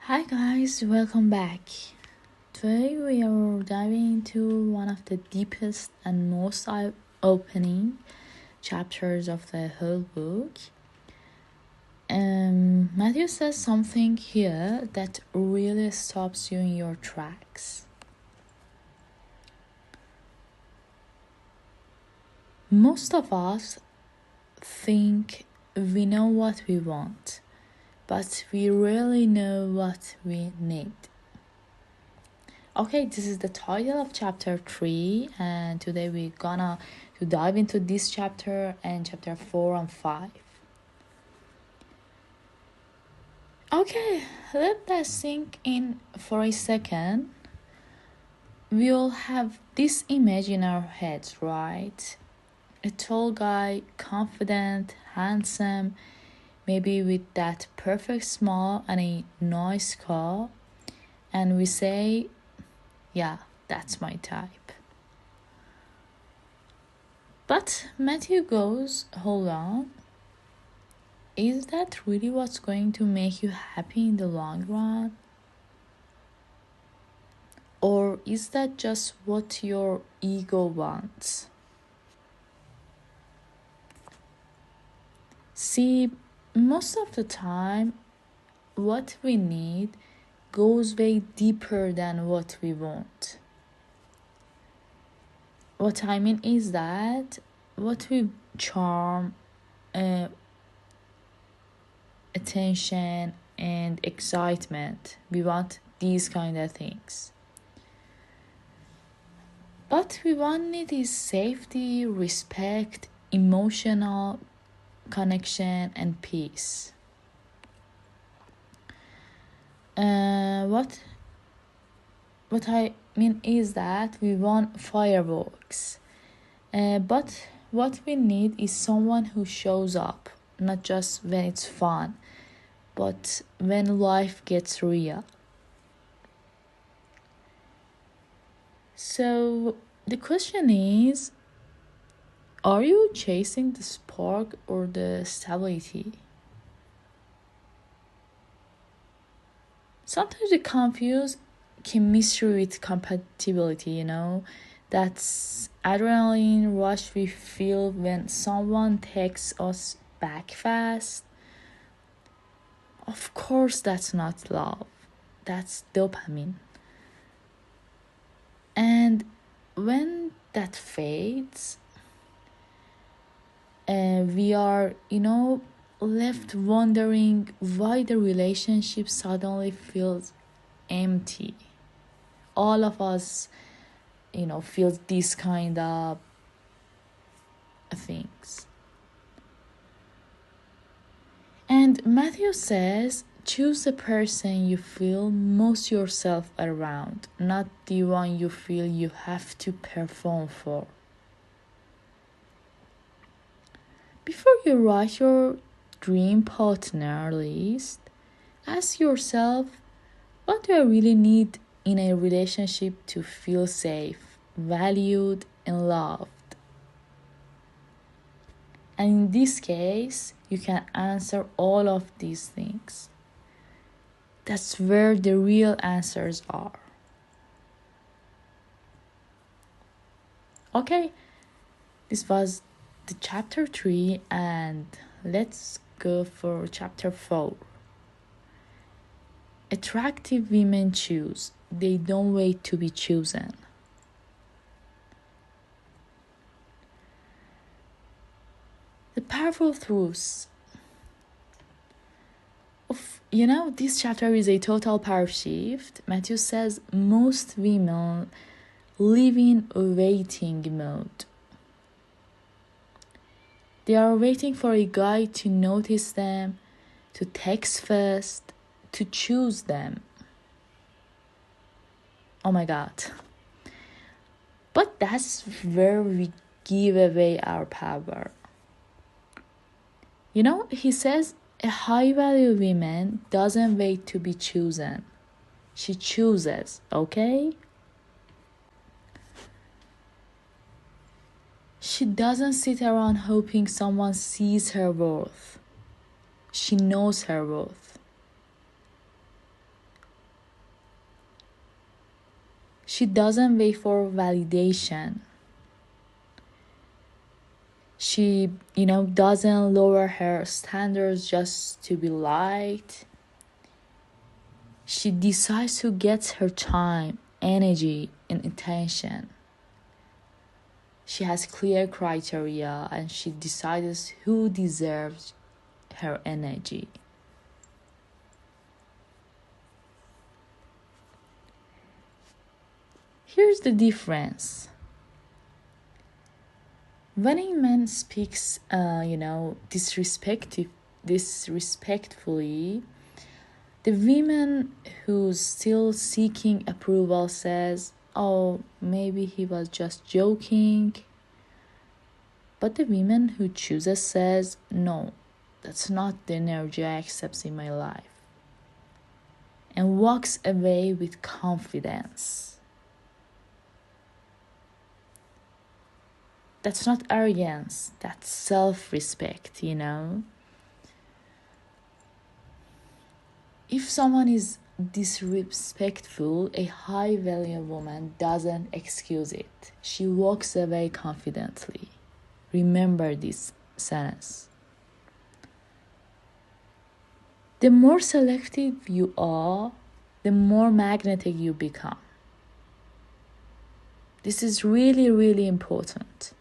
Hi guys, welcome back. Today we are diving into one of the deepest and most eye-opening chapters of the whole book. Matthew says something here that really stops you in your tracks. Most of us think we know what we want, but we rarely know what we need. Okay, this is the title of chapter 3, and today we're gonna to dive into this chapter and chapter 4 and 5. Okay, let that sink in for a second. We all have this image in our heads, right? A tall guy, confident, handsome, maybe with that perfect smile and a nice car, and we say, yeah, that's my type. But Matthew goes, hold on. Is that really what's going to make you happy in the long run? Or is that just what your ego wants? See, most of the time, what we need goes way deeper than what we want. What I mean is that what we charm, attention and excitement, we want these kind of things, but we want it is safety, respect, emotional connection and peace. What I mean is that we want fireworks, but what we need is someone who shows up, not just when it's fun, but when life gets real. So the question is, are you chasing the spark or the stability? Sometimes we confuse chemistry with compatibility, That's adrenaline rush we feel when someone takes us back fast. Of course, that's not love. That's dopamine. And when that fades, we are, left wondering why the relationship suddenly feels empty. All of us, feel these kind of things. And Matthew says, choose the person you feel most yourself around, not the one you feel you have to perform for. Before you write your dream partner list, ask yourself, what do I really need in a relationship to feel safe, valued, and loved? And in this case, you can answer all of these things. That's where the real answers are. Okay, this was the chapter 3, and let's go for chapter 4. Attractive women choose. They don't wait to be chosen. The powerful truths. This chapter is a total power shift. Matthew says most women live in a waiting mode. They are waiting for a guy to notice them, to text first, to choose them. Oh my God. But that's where we give away our power. He says a high-value woman doesn't wait to be chosen. She chooses, okay? She doesn't sit around hoping someone sees her worth. She knows her worth. She doesn't wait for validation. She, doesn't lower her standards just to be liked. She decides who gets her time, energy, and attention. She has clear criteria and she decides who deserves her energy. Here's the difference. When a man speaks, disrespectfully, the woman who's still seeking approval says, "Oh, maybe he was just joking." But the woman who chooses says, "No, that's not the energy I accept in my life," and walks away with confidence. That's not arrogance, that's self-respect, If someone is disrespectful, a high-value woman doesn't excuse it. She walks away confidently. Remember this sentence. The more selective you are, the more magnetic you become. This is really, really important.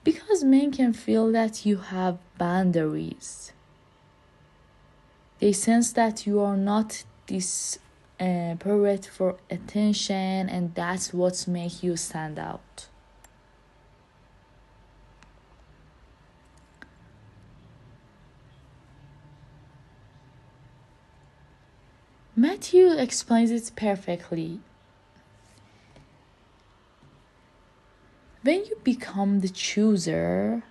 Because men can feel that you have boundaries. They sense that you are not desperate for attention, and that's what makes you stand out. Matthew explains it perfectly. When you become the chooser,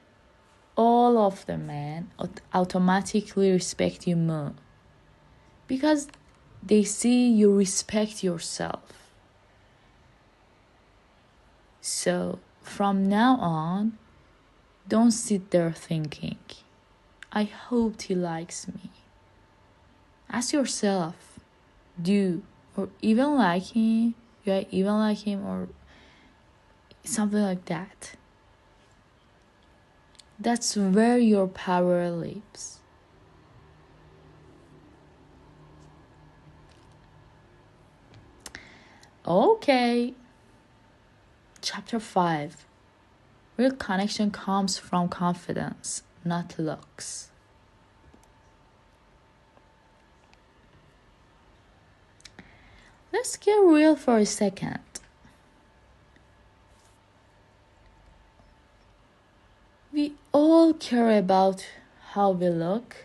all of the men automatically respect you more because they see you respect yourself. So from now on, don't sit there thinking, "I hope he likes me." Ask yourself, do or even like him, or something like that. That's where your power lives. Okay. Chapter 5. Real connection comes from confidence, not looks. Let's get real for a second. We all care about how we look.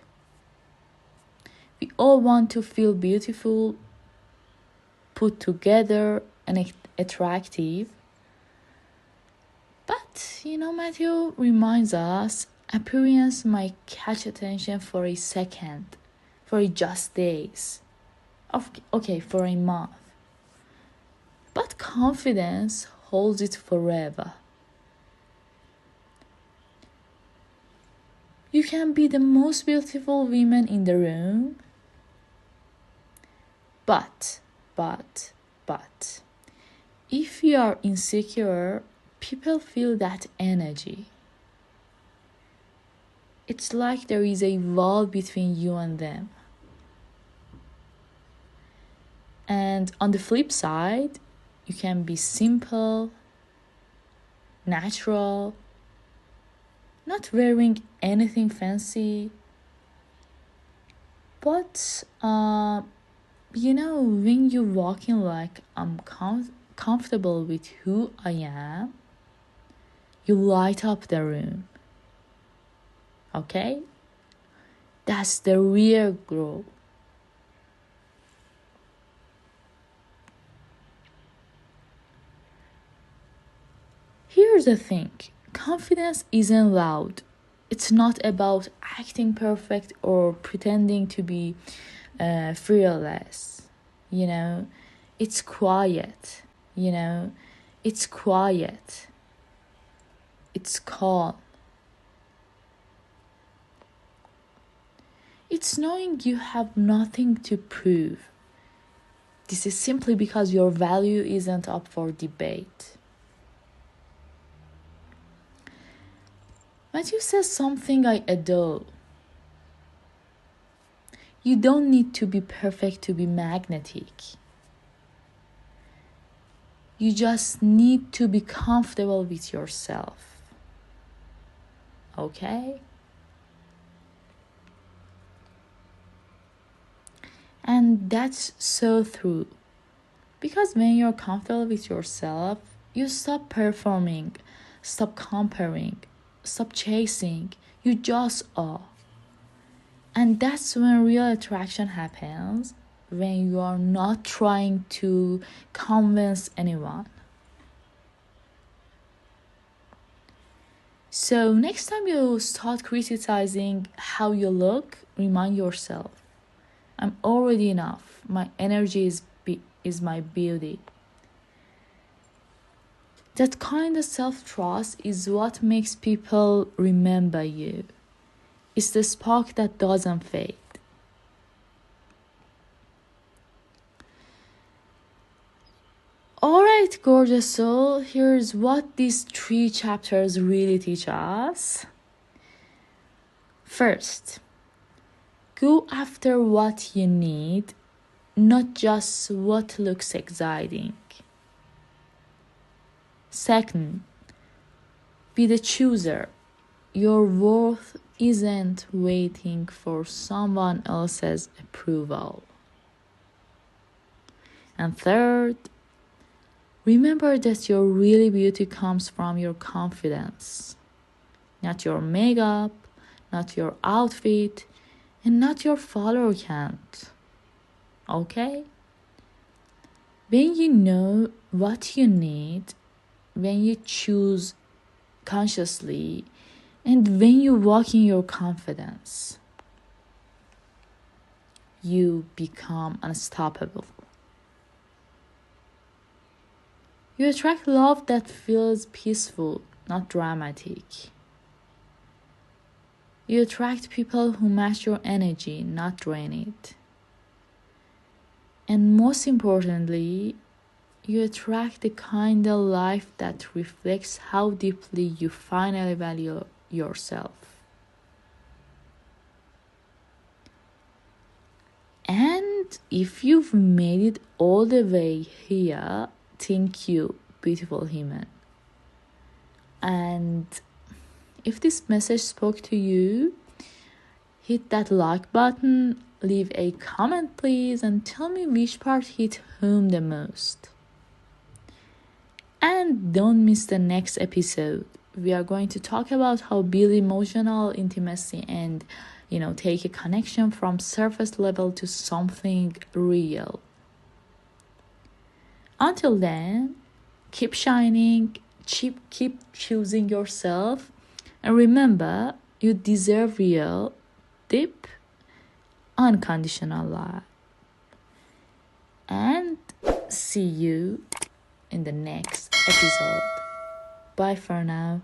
We all want to feel beautiful, put together, and attractive. But, Matthew reminds us appearance might catch attention for a second, for just days, for a month. But confidence holds it forever. You can be the most beautiful woman in the room, but, if you are insecure, people feel that energy. It's like there is a wall between you and them. And on the flip side, you can be simple, natural, not wearing anything fancy. But, when you walk in like I'm comfortable with who I am, you light up the room. Okay? That's the real glow. Here's the thing. Confidence isn't loud. It's not about acting perfect or pretending to be fearless. It's quiet. It's quiet. It's calm. It's knowing you have nothing to prove. This is simply because your value isn't up for debate. Matthew says something I adore. You don't need to be perfect to be magnetic. You just need to be comfortable with yourself. Okay? And that's so true. Because when you're comfortable with yourself, you stop performing, stop comparing, stop chasing. You just are. And that's when real attraction happens, when you are not trying to convince anyone. So next time you start criticizing how you look, remind yourself, I'm already enough. My energy is my beauty. That kind of self-trust is what makes people remember you. It's the spark that doesn't fade. Alright, gorgeous soul, here's what these 3 chapters really teach us. First, go after what you need, not just what looks exciting. Second, be the chooser. Your worth isn't waiting for someone else's approval. And third, remember that your real beauty comes from your confidence, not your makeup, not your outfit, and not your follower count. Okay? When you know what you need, when you choose consciously, and when you walk in your confidence, you become unstoppable. You attract love that feels peaceful, not dramatic. You attract people who match your energy, not drain it. And most importantly, you attract the kind of life that reflects how deeply you finally value yourself. And if you've made it all the way here, thank you, beautiful human. And if this message spoke to you, hit that like button, leave a comment please, and tell me which part hit home the most. And don't miss the next episode. We are going to talk about how build emotional intimacy and, take a connection from surface level to something real. Until then, keep shining, keep choosing yourself, and remember, you deserve real, deep, unconditional love. And see you in the next episode. Bye for now.